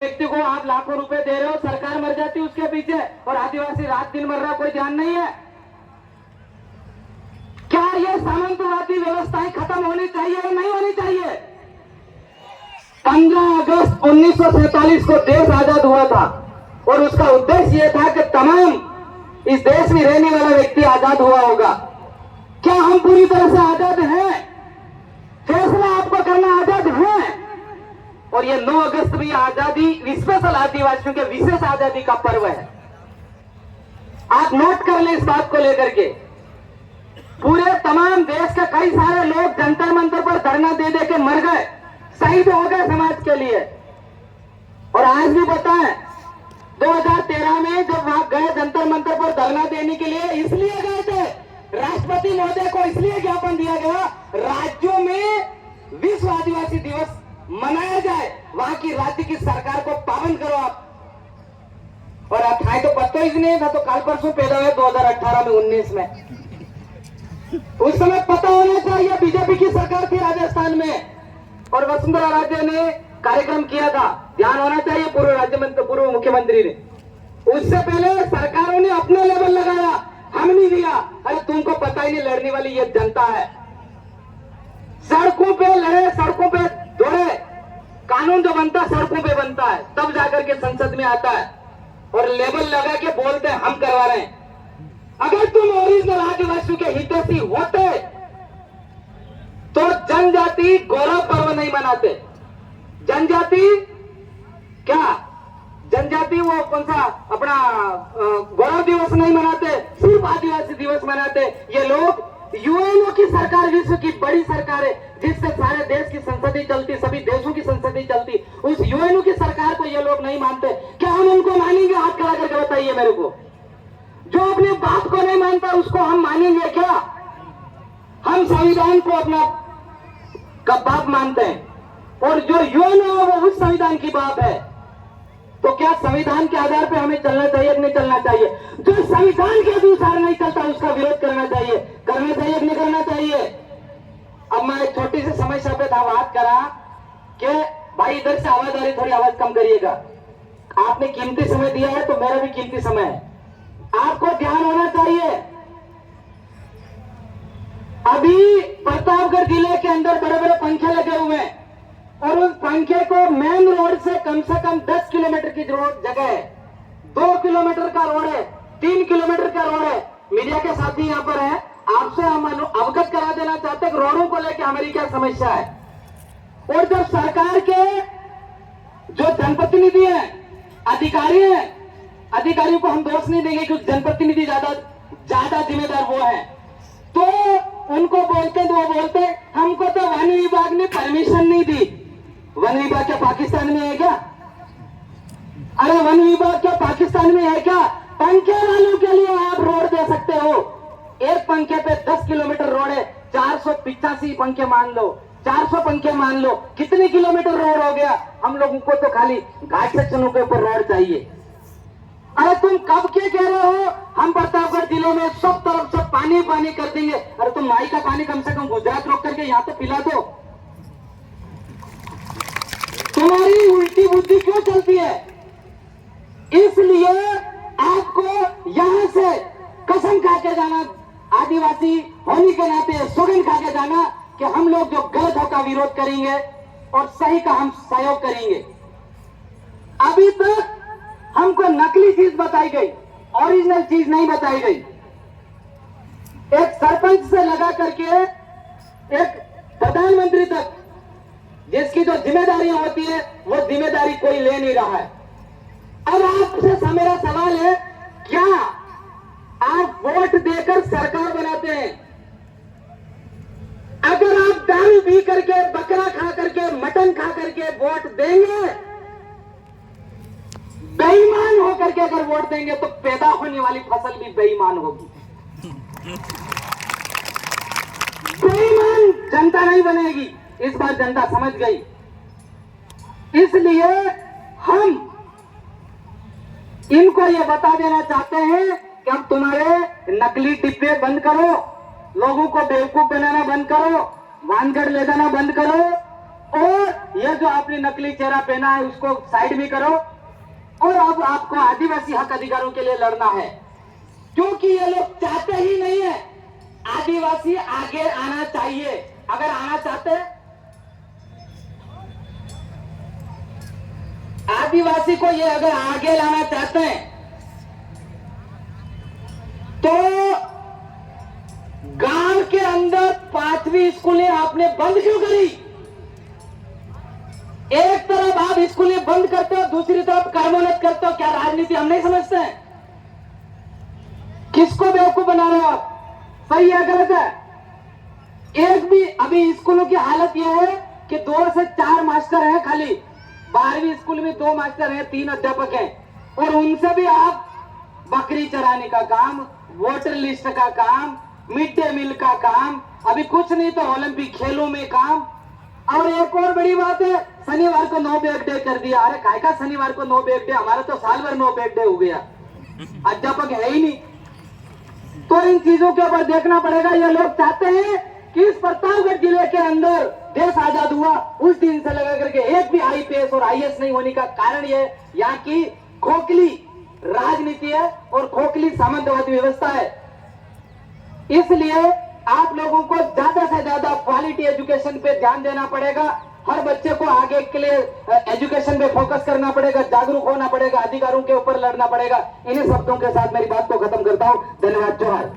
व्यक्ति को आप लाखों रुपए दे रहे हो, सरकार मर जाती है उसके पीछे, और आदिवासी रात दिन मर रहा, कोई ध्यान नहीं है। क्या ये सामंतवादी व्यवस्थाएं खत्म होनी चाहिए या नहीं होनी चाहिए? 15 अगस्त 1947 को देश आजाद हुआ था और उसका उद्देश्य यह था कि तमाम इस देश में रहने वाला व्यक्ति आजाद हुआ होगा। क्या हम पूरी तरह से आजाद हैं? फैसला आपको करना आजाद है। और ये 9 अगस्त भी आजादी स्पेशल आदिवासियों के विशेष आजादी का पर्व है। आप नोट कर लें इस बात को लेकर के। पूरे तमाम देश के कई सारे लोग जंतर मंतर पर धरना दे दे के मर गए, शहीद हो गए समाज के लिए। और आज भी बताएं, 2013 में जब वहां गए जंतर मंतर पर धरना देने के लिए, इसलिए गए थे, राष्ट्रपति महोदय को इसलिए ज्ञापन दिया गया, राज्यों में विश्व आदिवासी दिवस मनाया जाए, वहां की राज्य की सरकार को पाबंद करो आप। और अठाई तो पता ही नहीं था, तो कल परसों पैदा हुए 2018 में 19 में। उस समय पता होना चाहिए, बीजेपी की सरकार थी राजस्थान में और वसुंधरा राजे ने कार्यक्रम किया था, ध्यान होना चाहिए पूर्व राज्य मंत्री, पूर्व मुख्यमंत्री ने। उससे पहले सरकारों ने अपना लेवल लगाया, हम नहीं दिया। अरे तुमको पता ही नहीं, लड़ने वाली ये जनता है। सड़कों पे लड़े, सड़कों पे दौड़े, कानून जो बनता है सड़कों पे बनता है, तब जाकर के संसद में आता है और लेवल लगा के बोलते हैं हम करवा रहे हैं। अगर तुम ओरिजिनल आदिवासियों के हितैषी होते तो जनजाति गौरव पर्व नहीं मनाते। जनजाति क्या, जनजाति वो कौन सा अपना गौरव दिवस नहीं मनाते, सिर्फ आदिवासी दिवस मनाते। ये लोग यूएनओ की सरकार, विश्व की बड़ी सरकार है जिससे सारे देश की संसदीय चलती, सभी देशों की संसदीय चलती, उस यूएनओ की सरकार को ये लोग नहीं मानते। क्या हम उनको मानेंगे? हाथ खड़ा करके बताइए मेरे को। जो अपने बाप को नहीं मानता उसको हम मानेंगे क्या? हम संविधान को अपना का बाप मानते हैं और जो यूएनओ है वो उस संविधान की बाप है। तो क्या संविधान के आधार पर हमें चलना चाहिए कि नहीं चलना चाहिए? जो संविधान के अनुसार नहीं चलता उसका विरोध करना चाहिए कि नहीं करना चाहिए? अब मैं एक छोटी सी समस्या पे था बात करा कि भाई इधर से आवाज आ रही, थोड़ी आवाज कम करिएगा। आपने कीमती समय दिया है तो मेरा भी कीमती समय है, आपको ध्यान होना चाहिए। अभी प्रतापगढ़ जिले के अंदर बड़े बड़े पंखे लगे हुए हैं और उस पंखे को मेन रोड से कम 10 किलोमीटर की जगह है, 2 किलोमीटर का रोड है, 3 किलोमीटर का रोड है। मीडिया के साथी यहाँ पर है, आपसे हम अवगत करा देना चाहते हैं कि रोडों को लेकर हमारी क्या समस्या है। और जब सरकार के जो जनप्रतिनिधि हैं, अधिकारी हैं, अधिकारियों को हम दोष नहीं देंगे क्योंकि जनप्रतिनिधि ज्यादा जिम्मेदार वो है, तो उनको बोलते तो वो बोलते हमको तो वन विभाग ने परमिशन नहीं दी। वन विभाग क्या पाकिस्तान में है क्या? अरे वन विभाग क्या पाकिस्तान में है क्या? पंखे वालों के लिए आप रोड दे सकते हो, एक पंखे पे 10 किलोमीटर रोड है, 485 पंखे मान लो, 400 पंखे मान लो, कितने किलोमीटर रोड हो गया? हम लोगों को तो खाली घाट सेक्शनों के ऊपर रोड चाहिए। अरे तुम कब के कह रहे हो हम प्रतापगढ़ जिले में सब तरफ से पानी पानी कर देंगे? अरे तुम माई का पानी कम से कम गुजरात रोक करके यहाँ तो पिला दो। तुम्हारी उल्टी बुद्धि क्यों चलती है? इसलिए आपको यहां से कसम खा के जाना, आदिवासी होने के नाते सौगंध खा के जाना कि हम लोग जो गलत हो का विरोध करेंगे और सही का हम सहयोग करेंगे। अभी तक हमको नकली चीज बताई गई, ओरिजिनल चीज नहीं बताई गई। एक सरपंच से लगा करके एक प्रधानमंत्री तक जिसकी जो जिम्मेदारियां होती है वो जिम्मेदारी कोई ले नहीं रहा है। अब आपसे मेरा सवाल है, क्या आप वोट देकर सरकार बनाते हैं? अगर आप दारू पी करके, बकरा खा करके, मटन खा करके वोट देंगे, बेईमान होकर के अगर वोट देंगे तो पैदा होने वाली फसल भी बेईमान होगी। बेईमान जनता नहीं बनेगी, इस बार जनता समझ गई। इसलिए हम इनको ये बता देना चाहते हैं कि अब तुम्हारे नकली डिब्बे बंद करो, लोगों को बेवकूफ बनाना बंद करो, वानगढ़ ले जाना बंद करो और ये जो आपने नकली चेहरा पहना है उसको साइड भी करो, और अब आपको आदिवासी हक अधिकारों के लिए लड़ना है, क्योंकि ये लोग चाहते ही नहीं है आदिवासी आगे आना चाहिए। अगर आना चाहते हैं, आदिवासी को ये अगर आगे लाना चाहते हैं तो गांव के अंदर 5वीं स्कूलें आपने बंद क्यों करी? एक तरफ आप स्कूलें बंद करते हो, दूसरी तरफ कर्मोन्नत करते हो। क्या राजनीति हम नहीं समझते हैं? किसको बेवकूफ बना रहे हो आप? सही है गलत है? एक भी अभी स्कूलों की हालत यह है कि 2 से 4 मास्टर हैं खाली। 12वीं स्कूल में 2 मास्टर हैं, 3 अध्यापक हैं, और उनसे भी आप बकरी चराने का काम, वोटर लिस्ट का काम, मिड डे मील का काम, अभी कुछ नहीं तो ओलंपिक खेलों में काम। और एक और बड़ी बात है, शनिवार को नो बैग डे कर दिया। अरे काय का शनिवार को नो बैग डे? हमारा तो साल भर नो बैग डे हो गया, अध्यापक है ही नहीं। तो इन चीजों के ऊपर देखना पड़ेगा। ये लोग चाहते हैं कि इस प्रतापगढ़ जिले के अंदर देश आजाद हुआ उस दिन से लगा करके एक भी IPS और IAS नहीं होने का कारण ये यहाँ की खोखली राजनीति है और खोखली सामंतवादी व्यवस्था है। इसलिए आप लोगों को ज्यादा से ज्यादा क्वालिटी एजुकेशन पे ध्यान देना पड़ेगा। हर बच्चे को आगे के लिए एजुकेशन पे फोकस करना पड़ेगा, जागरूक होना पड़ेगा, अधिकारों के ऊपर लड़ना पड़ेगा। इन्हीं शब्दों के साथ मेरी बात को खत्म करता हूं। धन्यवाद। जोहार।